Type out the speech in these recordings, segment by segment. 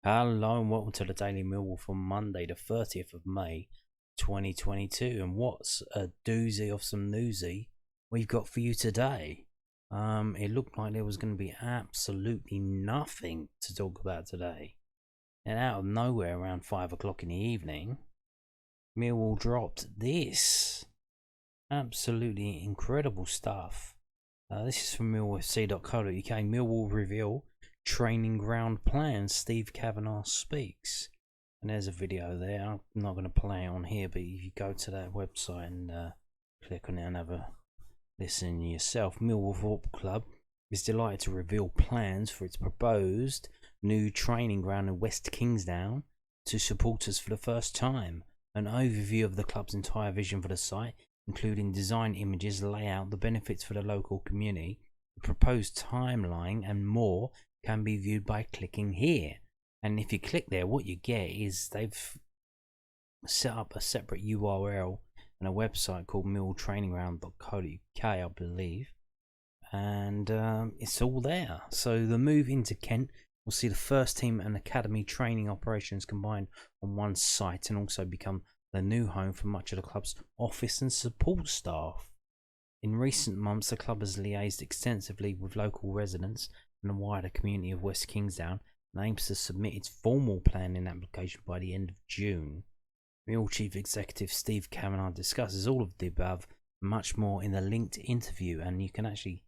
Hello and welcome to the Daily Millwall for Monday, the 30th of May, 2022. And what's a doozy of some newsy we've got for you today? It looked like there was going to be absolutely nothing to talk about today. And out of nowhere, around 5 o'clock in the evening, Millwall dropped this. Absolutely incredible stuff. This is from millwallfc.co.uk. Millwall reveal training ground plans. Steve Kavanagh speaks. And there's a video there. I'm not going to play it on here, but if you go to that website and click on it and have a listen yourself. Millwall Football Club is delighted to reveal plans for its proposed new training ground in West Kingsdown to supporters for the first time. An overview of the club's entire vision for the site, including design images, layout, the benefits for the local community, the proposed timeline, and more, can be viewed by clicking here. And if you click there, what you get is they've set up a separate URL and a website called milltraininground.co.uk, I believe, and it's all there. So the move into Kent will see the first team and academy training operations combined on one site and also become the new home for much of the club's office and support staff. In recent months, the club has liaised extensively with local residents and the wider community of West Kingsdown and aims to submit its formal planning application by the end of June. Real Chief Executive Steve Kavanagh discusses all of the above and much more in the linked interview, and you can actually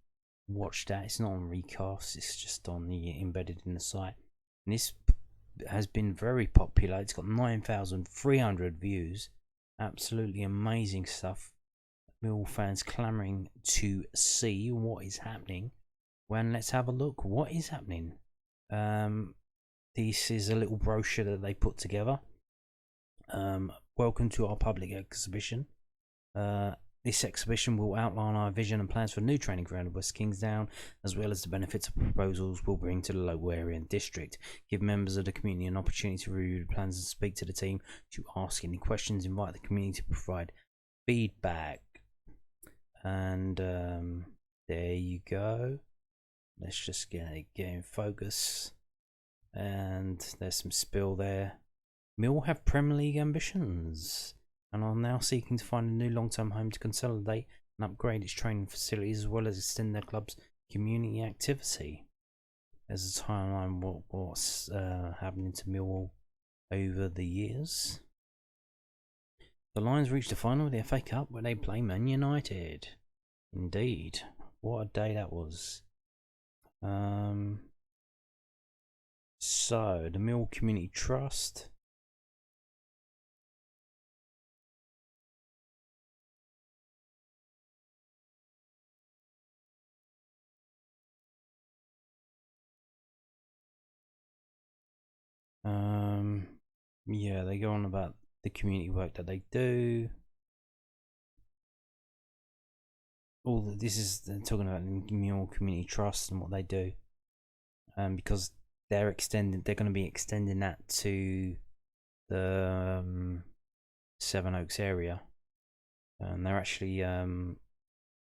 watch that. It's not on recast, it's just on the embedded in the site. And this has been very popular. It's got 9,300 views. Absolutely amazing stuff. Millwall fans clamouring to see what is happening. Well, let's have a look. What is happening? This is a little brochure that they put together. Welcome to our public exhibition. This exhibition will outline our vision and plans for a new training ground in West Kingsdown, as well as the benefits and proposals we'll bring to the local area and district. Give members of the community an opportunity to review the plans and speak to the team, to ask any questions, invite the community to provide feedback. And there you go. Let's just get in focus. And there's some spill there. Millwall have Premier League ambitions and are now seeking to find a new long-term home to consolidate and upgrade its training facilities, as well as extend their club's community activity. There's a timeline what's happening to Millwall over the years. The Lions reached the final of the FA Cup where they play Man United. Indeed, what a day that was. So the Millwall Community Trust. Yeah, they go on about the community work that they do. This is talking about the Millwall Community Trust and what they do. Because they're going to be extending that to the Seven Oaks area, and they're actually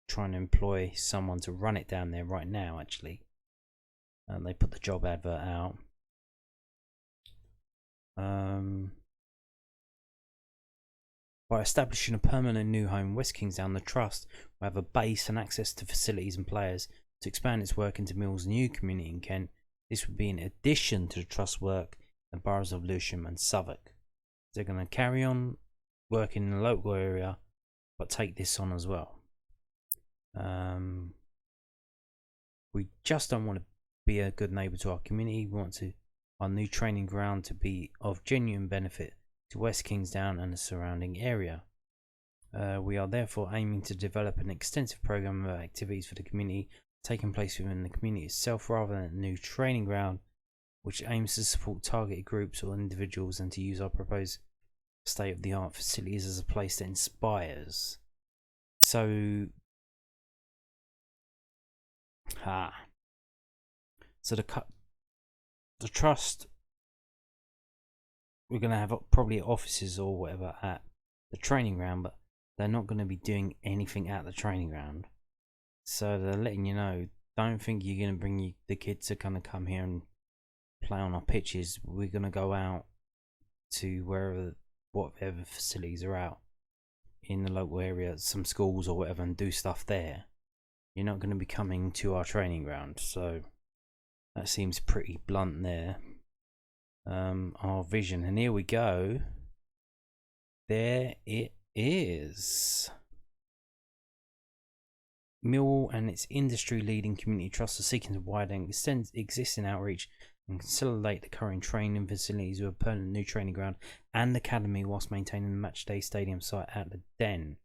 trying to employ someone to run it down there right now. Actually, and they put the job advert out. By establishing a permanent new home in West Kingsdown, the Trust will have a base and access to facilities and players to expand its work into Millwall's new community in Kent. This would be in addition to the Trust work in the boroughs of Lewisham and Southwark. They're going to carry on working in the local area, but take this on as well. We just don't want to be a good neighbour to our community. We want our new training ground to be of genuine benefit to West Kingsdown and the surrounding area. We are therefore aiming to develop an extensive programme of activities for the community taking place within the community itself rather than a new training ground, which aims to support targeted groups or individuals and to use our proposed state-of-the-art facilities as a place that inspires. So the Trust, we're going to have probably offices or whatever at the training ground, but they're not going to be doing anything at the training ground. So they're letting you know, don't think you're going to bring the kids to kind of come here and play on our pitches, we're going to go out to whatever facilities are out in the local area, some schools or whatever, and do stuff there. You're not going to be coming to our training ground, so that seems pretty blunt there. Our vision, and here we go. There it is. Millwall and its industry-leading community trust are seeking to widen existing outreach and consolidate the current training facilities with a permanent new training ground and academy whilst maintaining the matchday stadium site at the Den.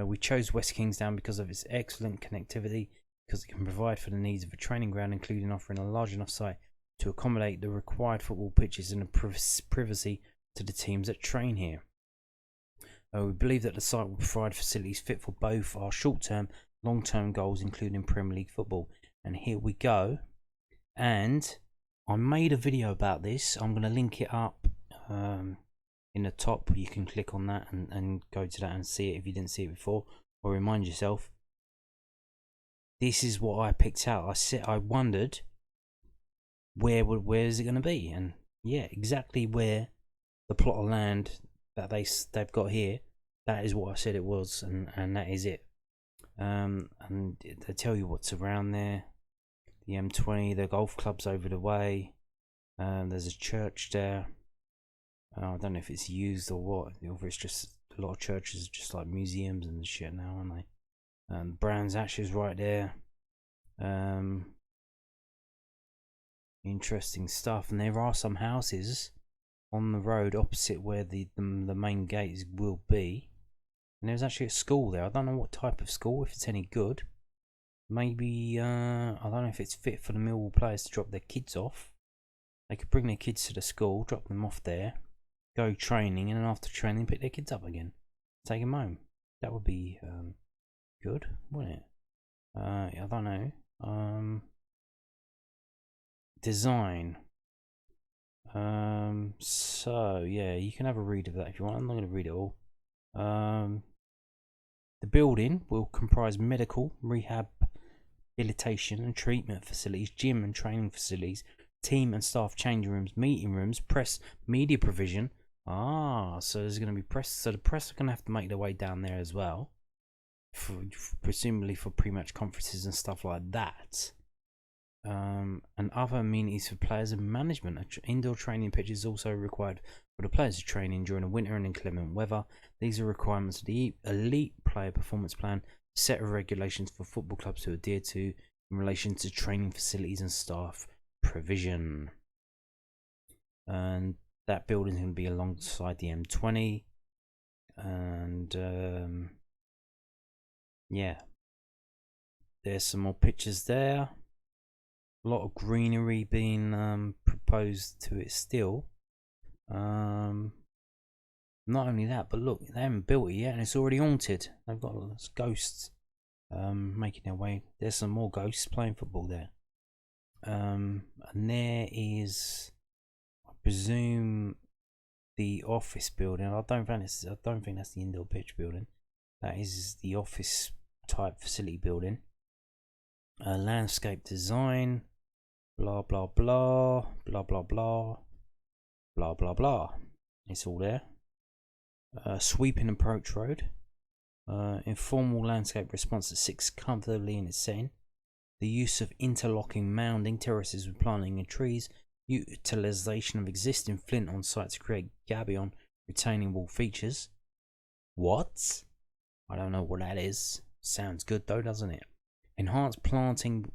We chose West Kingsdown because of its excellent connectivity, because it can provide for the needs of a training ground, including offering a large enough site to accommodate the required football pitches and a privacy to the teams that train here. We believe that the site will provide facilities fit for both our short-term, long-term goals, including Premier League football. And here we go. And I made a video about this. I'm going to link it up in the top. You can click on that and go to that and see it if you didn't see it before, or remind yourself. This is what I picked out. I wondered where is it going to be, and yeah, exactly where the plot of land that they've got here. That is what I said it was, and that is it. And they tell you what's around there. The M20, the golf club's over the way. There's a church there. I don't know if it's used or what, or it's just a lot of churches are just like museums and shit now, aren't they? Brands Ashes right there. Interesting stuff, and there are some houses on the road opposite where the main gates will be, and there's actually a school there. I don't know what type of school, if it's any good. Maybe I don't know if it's fit for the Millwall players to drop their kids off. They could bring their kids to the school, drop them off there, go training, and then after training pick their kids up again, take them home. That would be good, wouldn't it? I don't know. Design. So yeah, you can have a read of that if you want. I'm not going to read it all. The building will comprise medical, rehabilitation and treatment facilities, gym and training facilities, team and staff changing rooms, meeting rooms, press, media provision. So there's going to be press. So the press are going to have to make their way down there as well, presumably for pre-match conferences and stuff like that. And other amenities for players and management. Indoor training pitch is also required for the players to train in during the winter and inclement weather. These are requirements of the elite player performance plan, set of regulations for football clubs to adhere to in relation to training facilities and staff provision. And that building is going to be alongside the M20. And yeah, there's some more pictures there. A lot of greenery being proposed to it still. Not only that, but look, they haven't built it yet and it's already haunted. They've got ghosts making their way. There's some more ghosts playing football there. And there is, I presume, the office building. I don't think that's the indoor pitch building. That is the office type facility building. Landscape design. Blah blah blah blah blah blah blah blah blah. It's all there. Sweeping approach road. Informal landscape response to 6 comfortably in its setting. The use of interlocking mounding terraces with planting and trees. Utilization of existing flint on site to create gabion retaining wall features. What? I don't know what that is. Sounds good though, doesn't it? Enhanced planting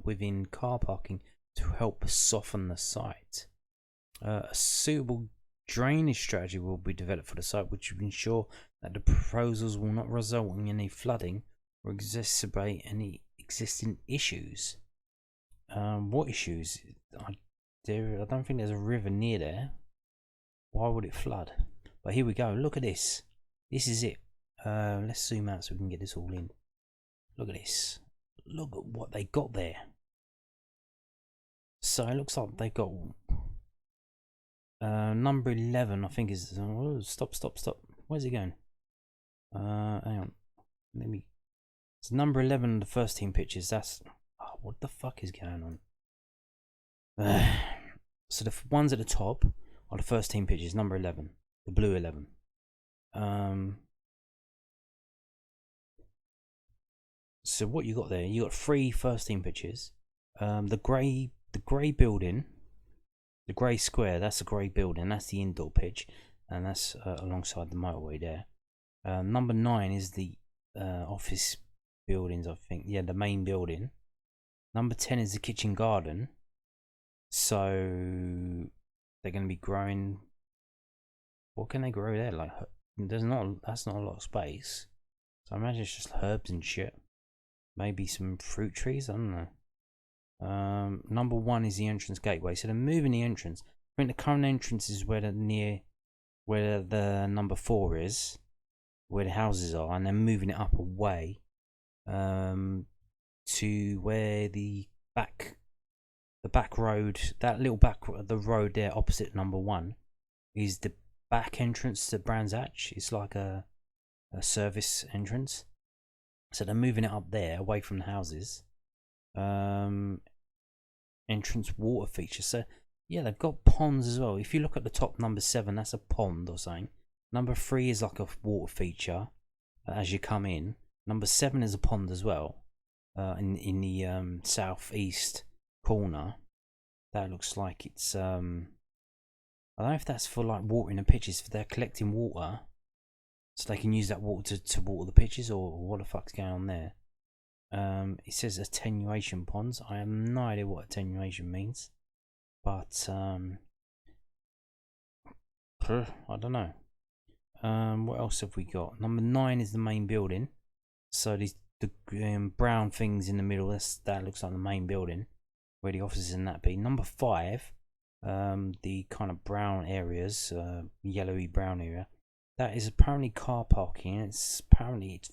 within car parking to help soften the site. A suitable drainage strategy will be developed for the site, which will ensure that the proposals will not result in any flooding or exacerbate any existing issues. What issues? I don't think there's a river near there. Why would it flood? But here we go. Look at this. This is it. Let's zoom out so we can get this all in. Look at this. Look at what they got there. So it looks like they got number 11, I think is. Oh, stop. Where's it going? Hang on. It's number 11 of the first team pitches. That's. Oh, what the fuck is going on? So the ones at the top are the first team pitches, number 11, the blue 11. So what you got there? You got 3 first team pitches. The grey building, the grey square. That's the grey building. That's the indoor pitch, and that's alongside the motorway there. Number 9 is the office buildings, I think. Yeah, the main building. Number 10 is the kitchen garden. So they're going to be growing. What can they grow there? Like, that's not a lot of space. So I imagine it's just herbs and shit. Maybe some fruit trees. I don't know. Number 1 is the entrance gateway. So they're moving the entrance. I think the current entrance is where the number 4 is, where the houses are, and they're moving it up away to where the back road, that little the road there opposite number 1 is the back entrance to Brands Hatch. It's like a service entrance. So they're moving it up there away from the houses. Entrance water feature. So yeah, they've got ponds as well. If you look at the top, number 7, that's a pond or something. Number 3 is like a water feature as you come in. Number 7 is a pond as well. In the southeast corner. That looks like it's I don't know if that's for like watering the pitches, if they're collecting water so they can use that water to water the pitches, or what the fuck's going on there. It says attenuation ponds. I have no idea what attenuation means, but I don't know. What else have we got? Number 9 is the main building. So the brown things in the middle, that looks like the main building where the offices and that be. Number 5, the kind of brown areas, yellowy brown area, that is apparently car parking. It's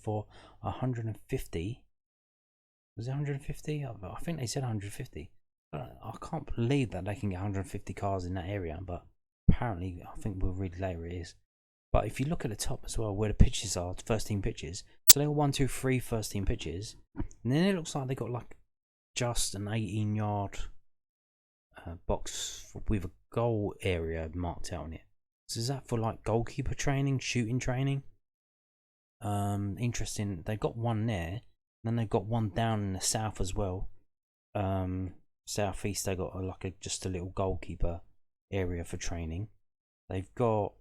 for 150. Was it 150? I think they said 150. I can't believe that they can get 150 cars in that area, but apparently, I think we'll read later it is. But if you look at the top as well, where the pitches are, first team pitches, so they got 1, 2, 3 first team pitches, and then it looks like they got like just an 18-yard box with a goal area marked out on it. So is that for like goalkeeper training, shooting training? Interesting. They've got one there, and then they've got one down in the south as well. Southeast, they got just a little goalkeeper area for training. They've got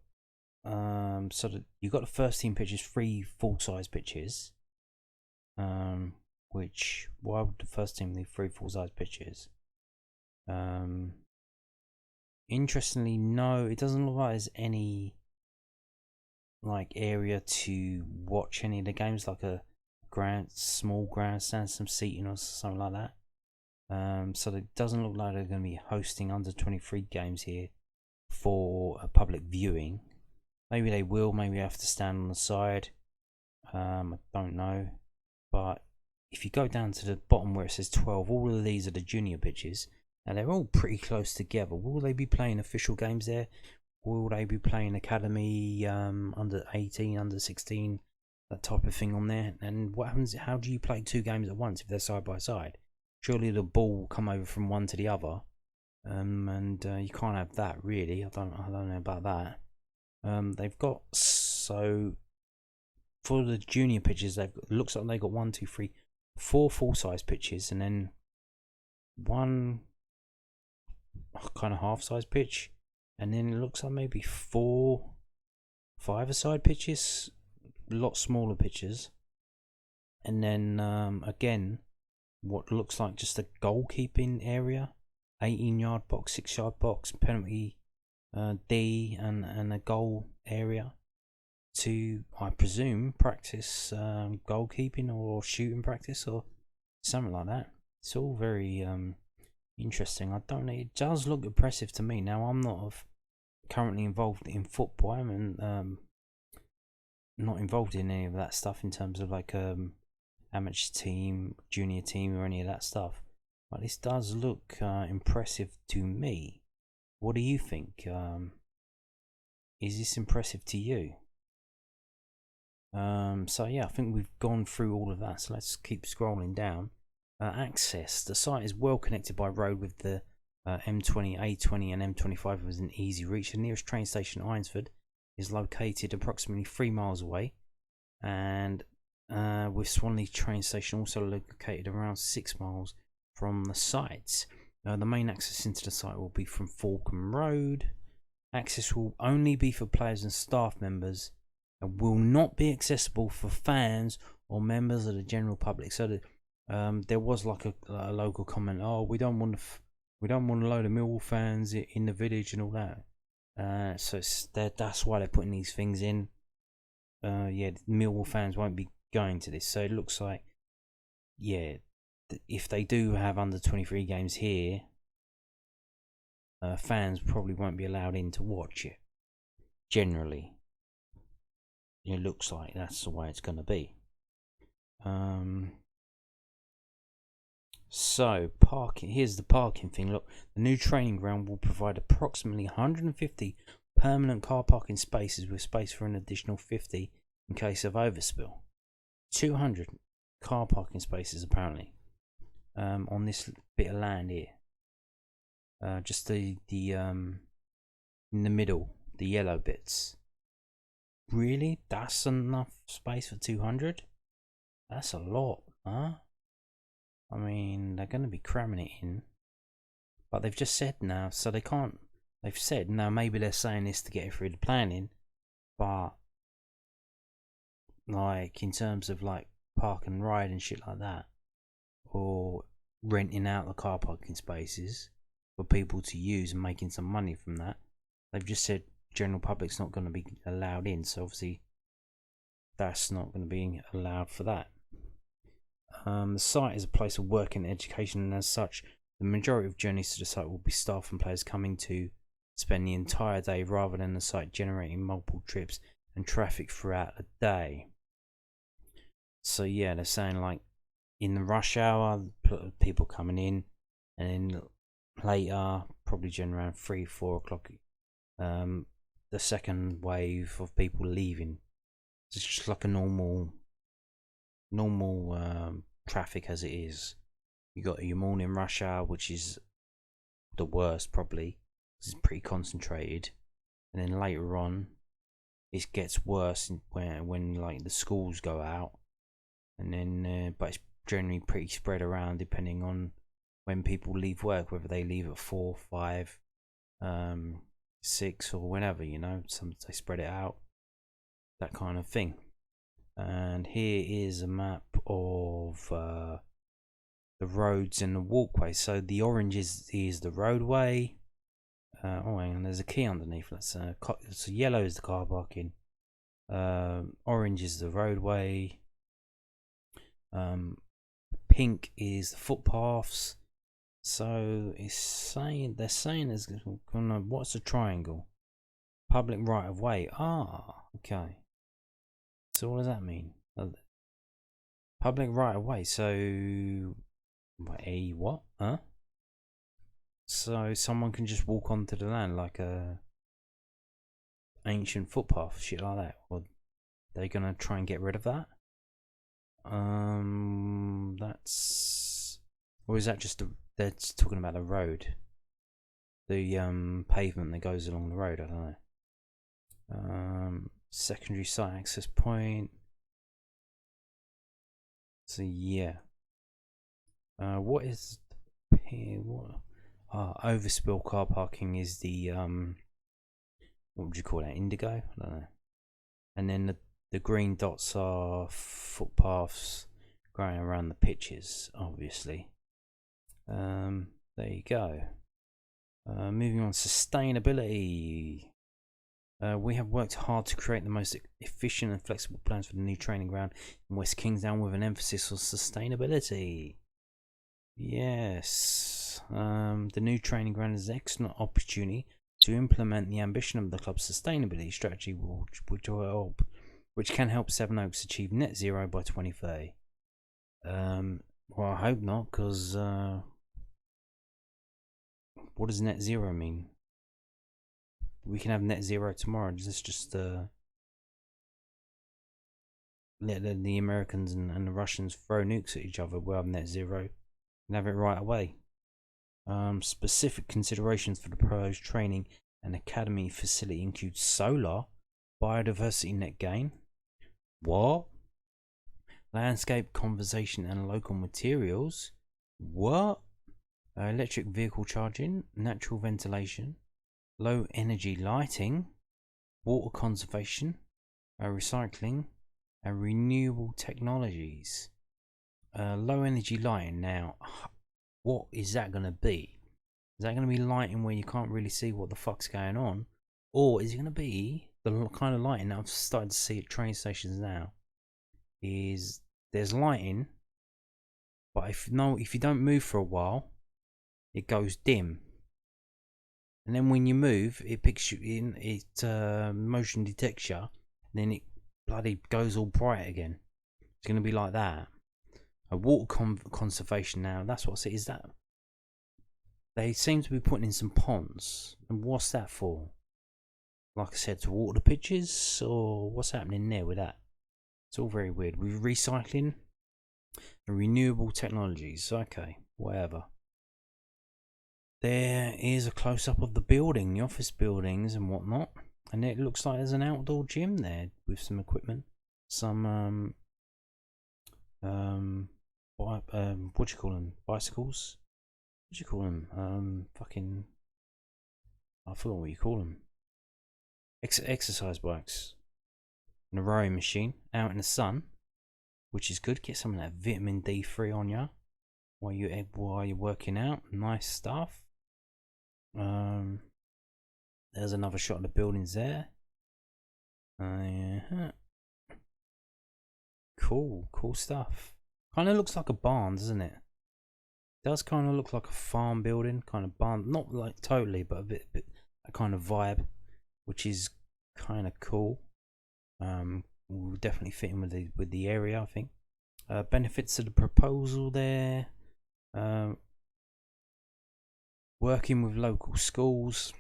you've got the first team pitches, 3 full-size pitches. Which, why would the first team need 3 full-size pitches? Interestingly, no, it doesn't look like there's any like area to watch any of the games, like a small grandstand, some seating or something like that. So it doesn't look like they're going to be hosting under 23 games here for a public viewing. Maybe they will, maybe you have to stand on the side. I don't know. But if you go down to the bottom where it says 12, all of these are the junior pitches. Now they're all pretty close together. Will they be playing official games there? Will they be playing academy, under 18, under 16, that type of thing on there? And what happens? How do you play 2 games at once if they're side by side? Surely the ball will come over from one to the other, and you can't have that really. I don't know about that. They've got, so for the junior pitches, looks like they've got 1, 2, 3, 4 full-size pitches, and then 1 kind of half-size pitch, and then it looks like maybe 4 5-a-side pitches, a lot smaller pitches, and then again, what looks like just a goalkeeping area, 18-yard box, 6-yard box, penalty D, and a goal area to, I presume, practice goalkeeping or shooting practice or something like that. It's all very interesting. I don't know, it does look impressive to me. Now, I'm not currently involved in football. I'm not involved in any of that stuff in terms of like amateur team, junior team, or any of that stuff. But this does look impressive to me. What do you think? Is this impressive to you? So yeah, I think we've gone through all of that. So let's keep scrolling down. Access. The site is well connected by road with the M20, A20 and M25 was an easy reach. The nearest train station, Eynsford, is located approximately 3 miles away, and with Swanley train station also located around 6 miles from the site. The main access into the site will be from Falcombe Road. Access will only be for players and staff members and will not be accessible for fans or members of the general public. So that, there was like a local comment, oh, we don't want a load of Millwall fans in the village and all that. So that's why they're putting these things in. Yeah, Millwall fans won't be going to this. So it looks like, yeah, if they do have under 23 games here, fans probably won't be allowed in to watch it. Generally, it looks like that's the way it's going to be. So parking. Here's the parking thing. Look, the new training ground will provide approximately 150 permanent car parking spaces with space for an additional 50 in case of overspill. 200 car parking spaces apparently on this bit of land here. Just the in the middle, the yellow bits. Really? That's enough space for 200? That's a lot, huh? I mean, they're going to be cramming it in. But they've just said now, so they can't. They've said, now maybe they're saying this to get it through the planning. But, like, in terms of, like, park and ride and shit like that. Or renting out the car parking spaces for people to use and making some money from that. They've just said general public's not going to be allowed in. So, obviously, that's not going to be allowed for that. The site is a place of work and education, and as such, the majority of journeys to the site will be staff and players coming to spend the entire day rather than the site generating multiple trips and traffic throughout the day. So yeah, they're saying like in the rush hour, people coming in, and then later, probably during around 3-4 o'clock, the second wave of people leaving. It's just like a normal traffic as it is. You got your morning rush hour, which is the worst probably, because it's pretty concentrated, and then later on it gets worse when like the schools go out, and then but it's generally pretty spread around depending on when people leave work, whether they leave at 4, 5, 6 or whenever, you know. Some they spread it out, that kind of thing. And here is a map of the roads and the walkways. So the orange is the roadway. Oh, hang on, there's a key underneath. So yellow is the car parking. Orange is the roadway. Pink is the footpaths. So they're saying there's gonna, what's a triangle? Public right of way. Ah, okay. So what does that mean? Public right of way. So a what? Huh? So someone can just walk onto the land like a ancient footpath, shit like that. Or they're gonna try and get rid of that? That's, or is that just they're talking about the road, the pavement that goes along the road? I don't know. Secondary site access point. So yeah. What is here? What? Overspill car parking is the what would you call that? Indigo? I don't know. And then the green dots are footpaths going around the pitches, obviously. There you go. Moving on, sustainability. We have worked hard to create the most efficient and flexible plans for the new training ground in West Kingsdown with an emphasis on sustainability. Yes, the new training ground is an excellent opportunity to implement the ambition of the club's sustainability strategy, which can help Sevenoaks achieve net zero by 2030. Well, I hope not, because what does net zero mean? We can have net zero tomorrow. Let's just let the Americans and the Russians throw nukes at each other. We'll have net zero and have it right away. Specific considerations for the proposed training and academy facility include solar, biodiversity net gain, what? Landscape conservation and local materials, what? Electric vehicle charging, natural ventilation, low energy lighting, water conservation, recycling, and renewable technologies. Low energy lighting. Now, what is that going to be? Is that going to be lighting where you can't really see what the fuck's going on? Or is it going to be the kind of lighting that I've started to see at train stations now? Is there's lighting, but if you don't move for a while, it goes dim. And then when you move, it picks you in, it motion detects you, and then it bloody goes all bright again. It's going to be like that. A water conservation now, that's what I see. Is that they seem to be putting in some ponds, and what's that for? Like I said, to water the pitches, or what's happening there with that? It's all very weird. With recycling and renewable technologies, okay, whatever. There is a close-up of the building, the office buildings and whatnot, and it looks like there's an outdoor gym there with some equipment, some what do you call them? Bicycles? What do you call them? Fucking, I forgot what you call them. Exercise bikes. And a rowing machine out in the sun, which is good. Get some of that vitamin D3 on you while you're working out. Nice stuff. There's another shot of the buildings there. Cool stuff. Kind of looks like a barn, doesn't it? Does kind of look like a farm building, kind of barn, not like totally, but a bit that kind of vibe, which is kind of cool. Will definitely fit in with the area, I think. Benefits of the proposal there. Working with local schools,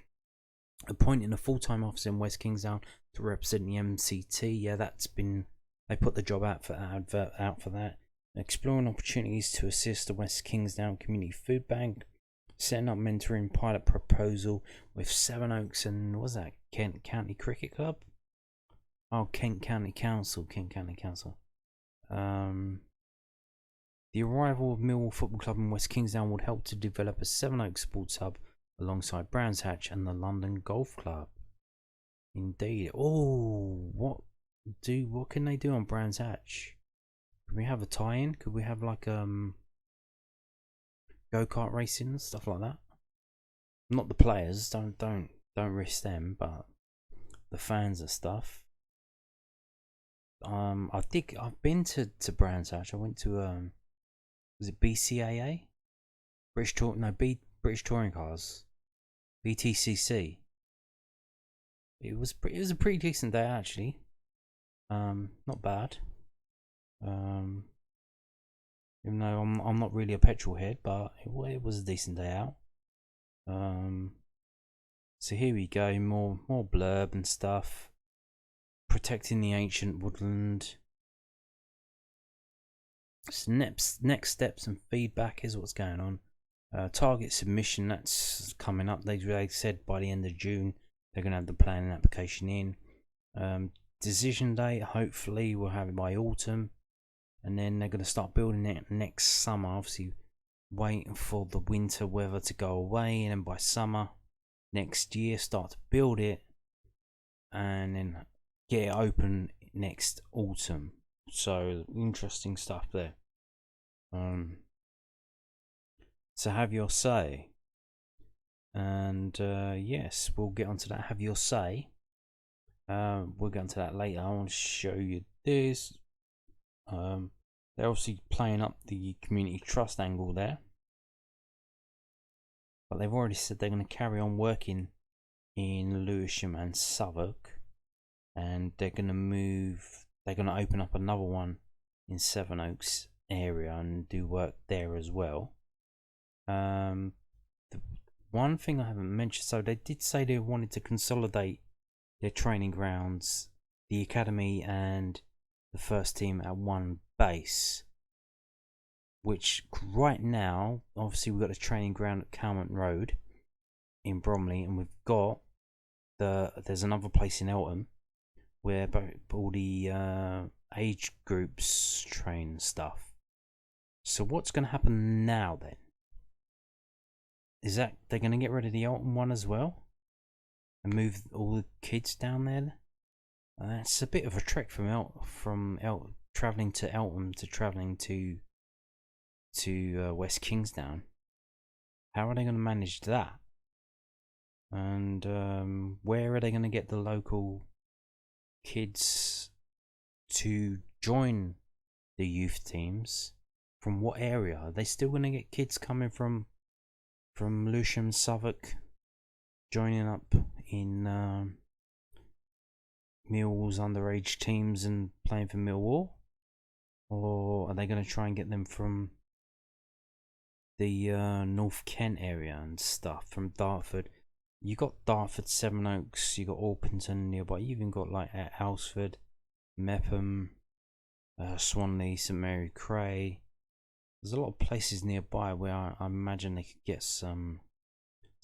appointing a full-time officer in West Kingsdown to represent the MCT. Yeah, they put the job out for that. Exploring opportunities to assist the West Kingsdown Community Food Bank, setting up mentoring pilot proposal with Sevenoaks and what's that, Kent County Cricket Club? Oh, Kent County Council. The arrival of Millwall Football Club in West Kingsdown would help to develop a Sevenoaks sports hub alongside Brands Hatch and the London Golf Club. Indeed. Oh, what can they do on Brands Hatch? Could we have a tie-in? Could we have like go-kart racing and stuff like that? Not the players, don't risk them, but the fans and stuff. I think I've been to Brands Hatch. I went to was it BCAA? British Touring Cars. BTCC. It was a pretty decent day actually. Not bad. Even though I'm not really a petrol head, but it was a decent day out. So here we go, more blurb and stuff. Protecting the ancient woodland. Next steps and feedback is what's going on. Target submission, that's coming up. They said by the end of June they're going to have the planning application in. Decision date, hopefully we'll have it by autumn, and then they're going to start building it next summer. Obviously waiting for the winter weather to go away, and then by summer next year start to build it, and then get it open next autumn. So interesting stuff there. So have your say, and yes, we'll get onto that. Have your say. We'll get onto that later. I want to show you this. They're obviously playing up the community trust angle there, but they've already said they're going to carry on working in Lewisham and Southwark, and they're going to open up another one in Sevenoaks area and do work there as well. The one thing I haven't mentioned, so they did say they wanted to consolidate their training grounds, the academy and the first team at one base. which right now, obviously we've got a training ground at Calmont Road in Bromley, and we've got there's another place in Eltham where all the age groups train and stuff. So what's going to happen now then? Is that they're going to get rid of the Eltham one as well and move all the kids down there? It's a bit of a trek from travelling to Eltham to travelling to West Kingsdown. How are they going to manage that? And where are they going to get the local kids to join the youth teams? From what area? Are they still going to get kids coming from Lewisham, Southwark, joining up in Millwall's underage teams and playing for Millwall? Or are they going to try and get them from the North Kent area and stuff, from Dartford? You got Dartford, Sevenoaks, you got Orpington nearby. You even got like Alsford, Mepham, Swanley, St Mary Cray. There's a lot of places nearby where I imagine they could get some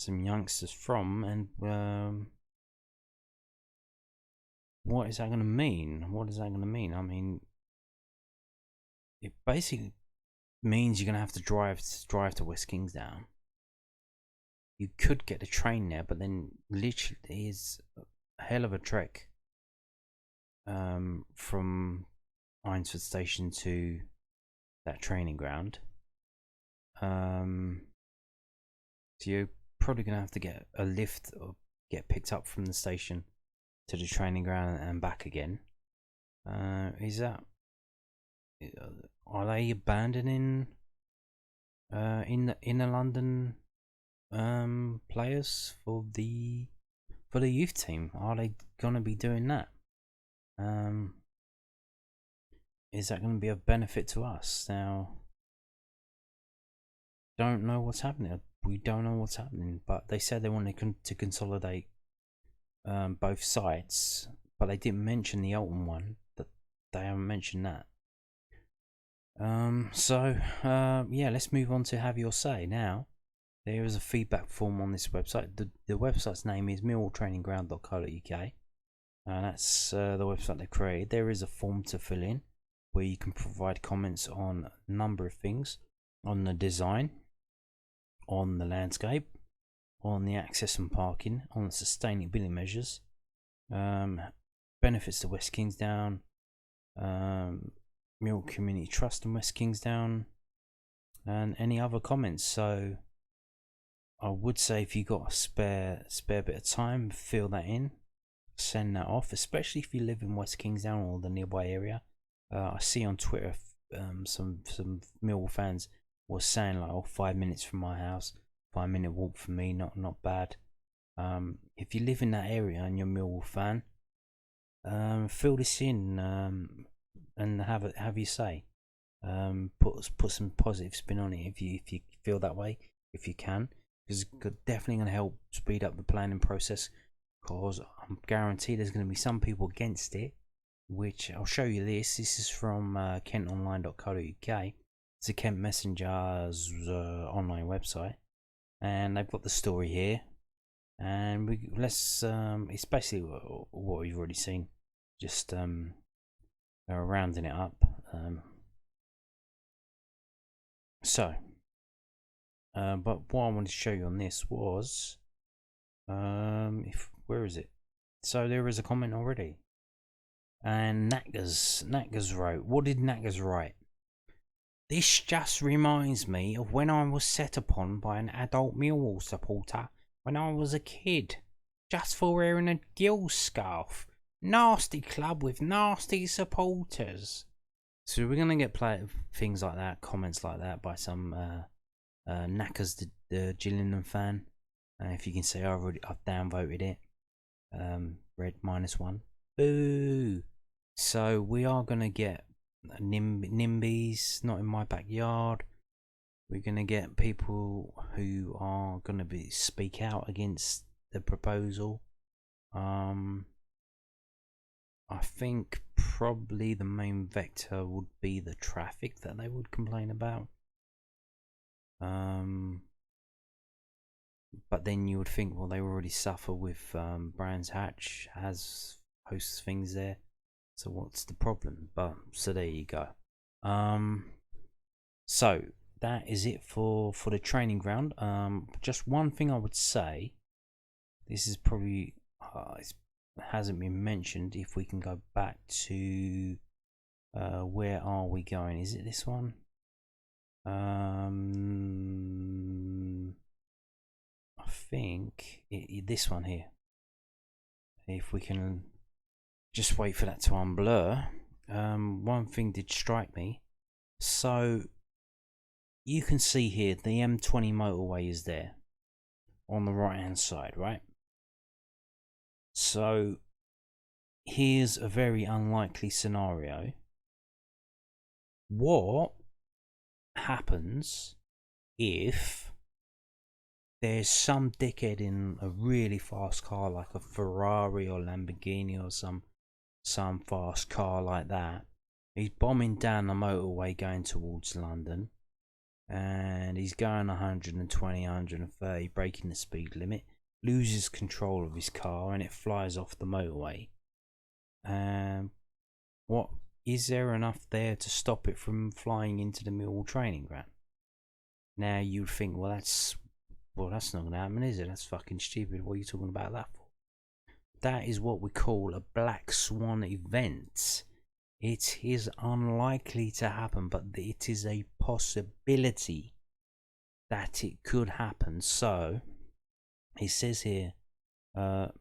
youngsters from. And what is that going to mean? What is that going to mean? I mean, it basically means you're going to have to drive to West Kingsdown. You could get the train there, but then literally it is a hell of a trek from Eynsford Station to that training ground. So you're probably going to have to get a lift or get picked up from the station to the training ground and back again. Is that... Are they abandoning in the London players for the youth team? Are they gonna be doing that? Is that going to be of benefit to us? Now, don't know what's happening. We don't know what's happening, but they said they wanted to consolidate both sites, but they didn't mention the Elton one. That they haven't mentioned that. Yeah, let's move on to have your say now. There is a feedback form on this website. The website's name is millwalltrainingground.co.uk, and that's the website they created. There is a form to fill in where you can provide comments on a number of things: on the design, on the landscape, on the access and parking, on the sustainability measures, benefits to West Kingsdown, Millwall Community Trust in West Kingsdown, and any other comments. So I would say if you got a spare bit of time, fill that in, send that off, especially if you live in West Kingsdown or the nearby area. I see on Twitter some Millwall fans was saying like, 5 minutes from my house, 5-minute walk for me, not bad. If you live in that area and you're a Millwall fan, fill this in and have your say. Put some positive spin on it if you feel that way, if you can, because it's definitely going to help speed up the planning process. Because I'm guaranteed there's going to be some people against it, which I'll show you this. This is from kentonline.co.uk. It's a Kent Messenger's online website, and they've got the story here. And let's it's basically what we've already seen, just rounding it up. But what I wanted to show you on this was where is it? So there is a comment already, and Naggers wrote. What did Naggers write? This just reminds me of when I was set upon by an adult Millwall supporter when I was a kid, just for wearing a gill scarf. Nasty club with nasty supporters. So we're gonna get things like that, comments like that by some Knackers, the Gillingham fan. If you can say I've downvoted it. Red -1. Boo. So we are gonna get NIMBYs, not in my backyard. We're gonna get people who are gonna speak out against the proposal. I think probably the main vector would be the traffic that they would complain about. But then you would think, well, they already suffer with Brands Hatch has hosts things there, so what's the problem? But so there you go. So that is it for the training ground. Just one thing I would say. This is probably it hasn't been mentioned. If we can go back to where are we going? Is it this one? I think this one here. If we can just wait for that to unblur. One thing did strike me. So you can see here the M20 motorway is there on the right hand side, right? So here's a very unlikely scenario. What happens if there's some dickhead in a really fast car like a Ferrari or Lamborghini or some fast car like that? He's bombing down the motorway going towards London, and he's going 120, 130, breaking the speed limit, loses control of his car, and it flies off the motorway. What is there enough there to stop it from flying into the Millwall training ground? Now you'd think, well, that's not going to happen, is it? That's fucking stupid. What are you talking about that for? That is what we call a black swan event. It is unlikely to happen, but it is a possibility that it could happen. So it says here,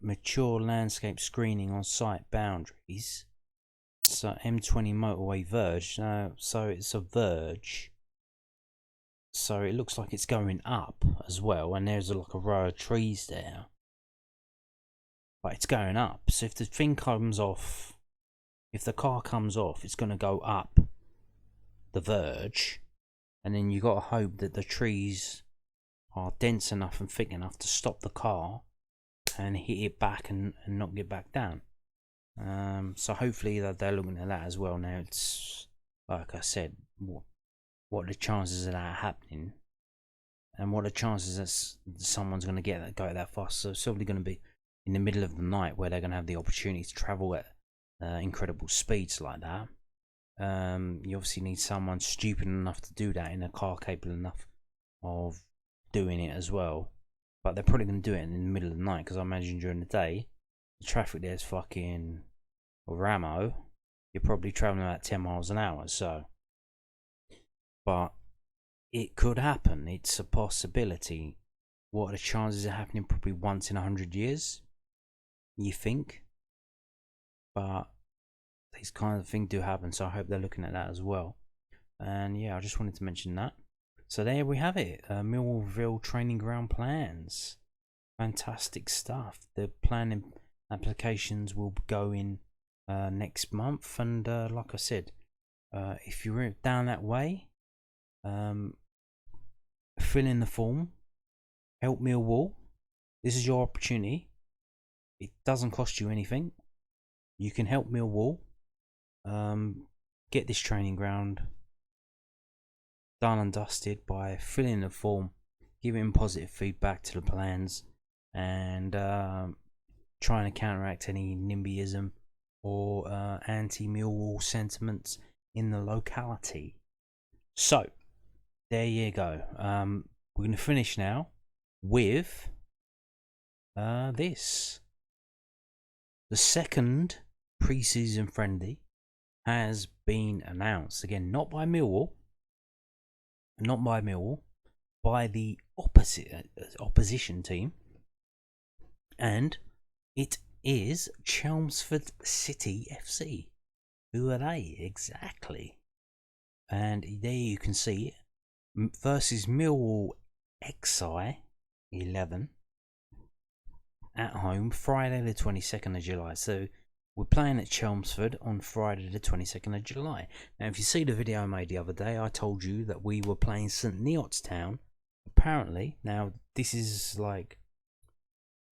mature landscape screening on site boundaries. So M20 motorway verge. So it's a verge. So it looks like it's going up as well, and there's like a row of trees there. But it's going up. So if the thing comes off, if the car comes off, it's going to go up the verge, and then you got to hope that the trees are dense enough and thick enough to stop the car and hit it back and not get back down. So hopefully they're looking at that as well. Now it's like I said, what are the chances of that happening, and what are the chances that someone's going to go that fast? So it's probably going to be in the middle of the night where they're going to have the opportunity to travel at incredible speeds like that. You obviously need someone stupid enough to do that in a car capable enough of doing it as well. But they're probably going to do it in the middle of the night, because I imagine during the day the traffic there's fucking Ramo. You're probably traveling about 10 miles an hour. So, but it could happen. It's a possibility. What are the chances of it happening? Probably once in 100 years, you think. But these kind of things do happen, so I hope they're looking at that as well. And yeah, I just wanted to mention that. So there we have it. Millwall training ground plans. Fantastic stuff. The planning applications will go in next month, and like I said, if you're down that way, fill in the form, help Millwall. This is your opportunity. It doesn't cost you anything. You can help Millwall get this training ground done and dusted by filling the form, giving positive feedback to the plans, and trying to counteract any NIMBYism or anti-Millwall sentiments in the locality. So there you go. We're going to finish now with this. The second pre-season friendly has been announced. Again, not by Millwall, by the opposition team, and it is Chelmsford City FC. Who are they exactly? And there you can see it versus Millwall XI 11 at home, Friday the 22nd of July. So we're playing at Chelmsford on Friday the 22nd of July. Now, if you see the video I made the other day, I told you that we were playing St Neots Town. Apparently, now this is like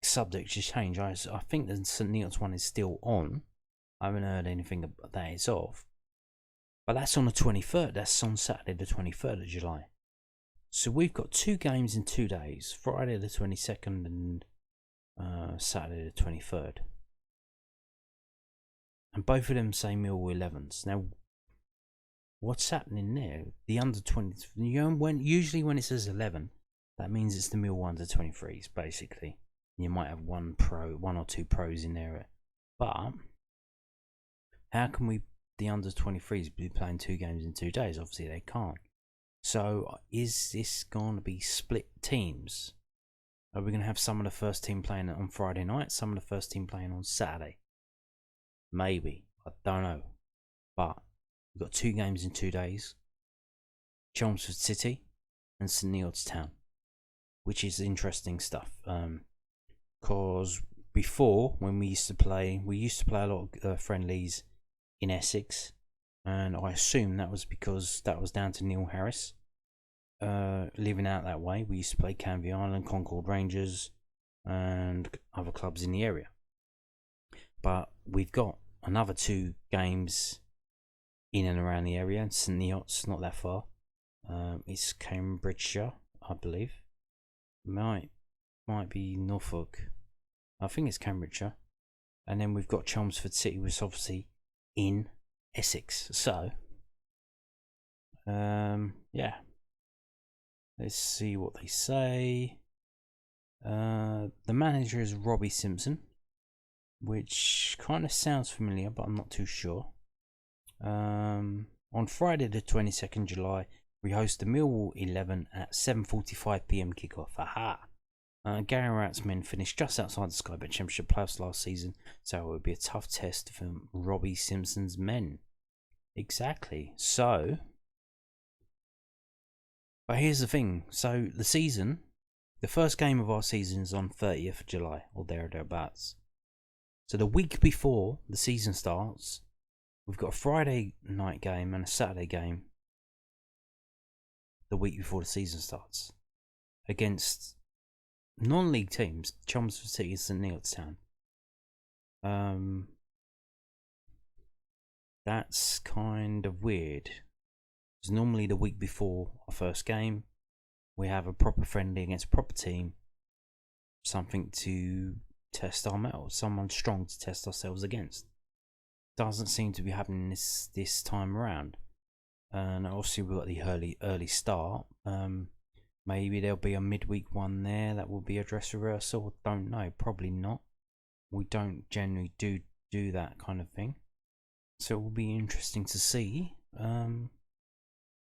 subject to change. I think the St Neots one is still on. I haven't heard anything about that it's off. But that's on the 23rd. That's on Saturday the 23rd of July. So we've got 2 games in 2 days, Friday the 22nd and Saturday the 23rd. And both of them say Millwall 11s. Now, what's happening there? The under 20s, usually when it says 11, that means it's the Millwall under 23s, basically. You might have one or two pros in there. But how can the under 23s be playing 2 games in 2 days? Obviously they can't. So is this going to be split teams? Are we going to have some of the first team playing on Friday night, some of the first team playing on Saturday? Maybe. I don't know. But we've got 2 games in 2 days. Chelmsford City and St Neots Town, which is interesting stuff. Because before, when we used to play a lot of friendlies in Essex, and I assume that was because that was down to Neil Harris living out that way. We used to play Canvey Island, Concord Rangers, and other clubs in the area. But we've got another 2 games in and around the area. St Neots, not that far. It's Cambridgeshire, I believe. Might be Norfolk. I think it's Cambridgeshire. And then we've got Chelmsford City, which is obviously in Essex. So, yeah. Let's see what they say. The manager is Robbie Simpson, which kind of sounds familiar, but I'm not too sure. On Friday the 22nd July, we host the Millwall 11 at 7:45 PM kickoff. Aha! Gary Rout's men finished just outside the Sky Bet Championship playoffs last season, so it would be a tough test for Robbie Simpson's men. Exactly. So, but here's the thing. So the first game of our season is on 30th of July, or thereabouts. So the week before the season starts, we've got a Friday night game and a Saturday game the week before the season starts against non-league teams, Chelmsford City and St Neots Town. That's kind of weird. Because normally the week before our first game, we have a proper friendly against a proper team, something to test our mettle, someone strong to test ourselves against. Doesn't seem to be happening this time around. And obviously we've got the early start. Maybe there'll be a midweek one there that will be a dress rehearsal. Don't know. Probably not. We don't generally do that kind of thing. So it will be interesting to see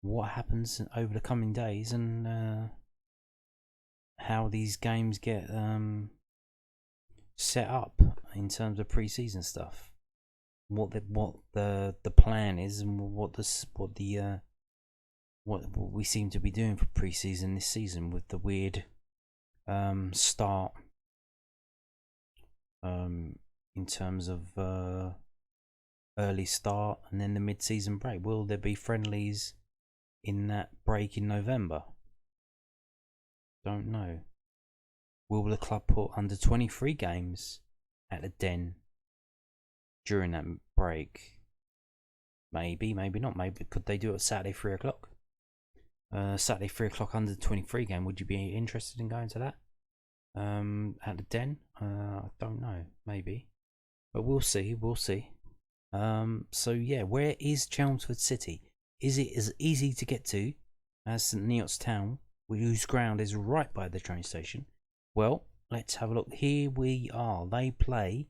what happens over the coming days and how these games get set up in terms of pre-season stuff. What the plan is and what we seem to be doing for pre-season this season with the weird start in terms of early start and then the mid-season break. Will there be friendlies in that break in November? Don't know. Will the club put under 23 games at the Den during that break? Maybe not. Maybe could they do it Saturday 3 o'clock? Saturday 3 o'clock under 23 game. Would you be interested in going to that? At the Den? I don't know. Maybe, but we'll see. So yeah, where is Chelmsford City? Is it as easy to get to as St Neots Town, whose ground is right by the train station? Well, let's have a look. Here we are. They play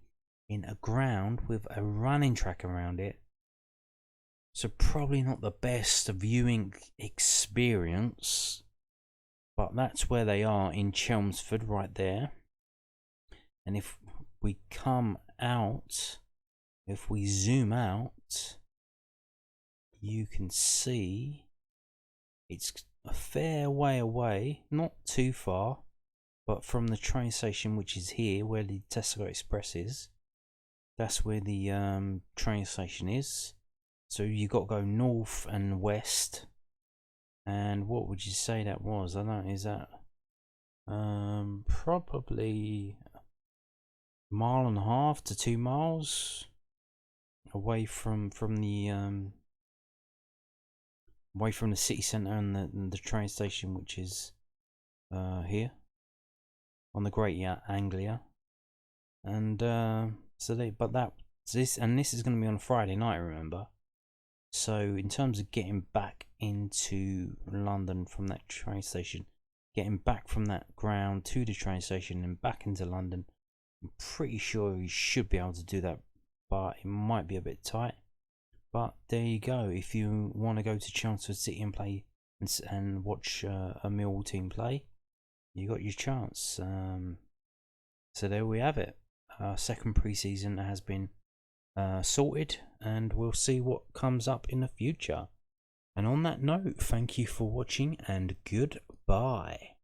in a ground with a running track around it. So probably not the best viewing experience. But that's where they are in Chelmsford, right there. And if we come out, if we zoom out, you can see it's a fair way away, not too far, but from the train station, which is here, where the Tesco Express is. That's where the train station is. So you got to go north and west. And what would you say that was? I don't know. Is that probably a mile and a half to 2 miles away from the away from the city centre and the train station, which is here on the Great Anglia. And this is going to be on Friday night, remember. So in terms of getting back into London from that train station, getting back from that ground to the train station and back into London, I'm pretty sure you should be able to do that, but it might be a bit tight. But there you go. If you want to go to Chelmsford City and play and watch a Millwall team play, you got your chance. So there we have it. Our second pre-season has been sorted, and we'll see what comes up in the future. And on that note, thank you for watching and goodbye.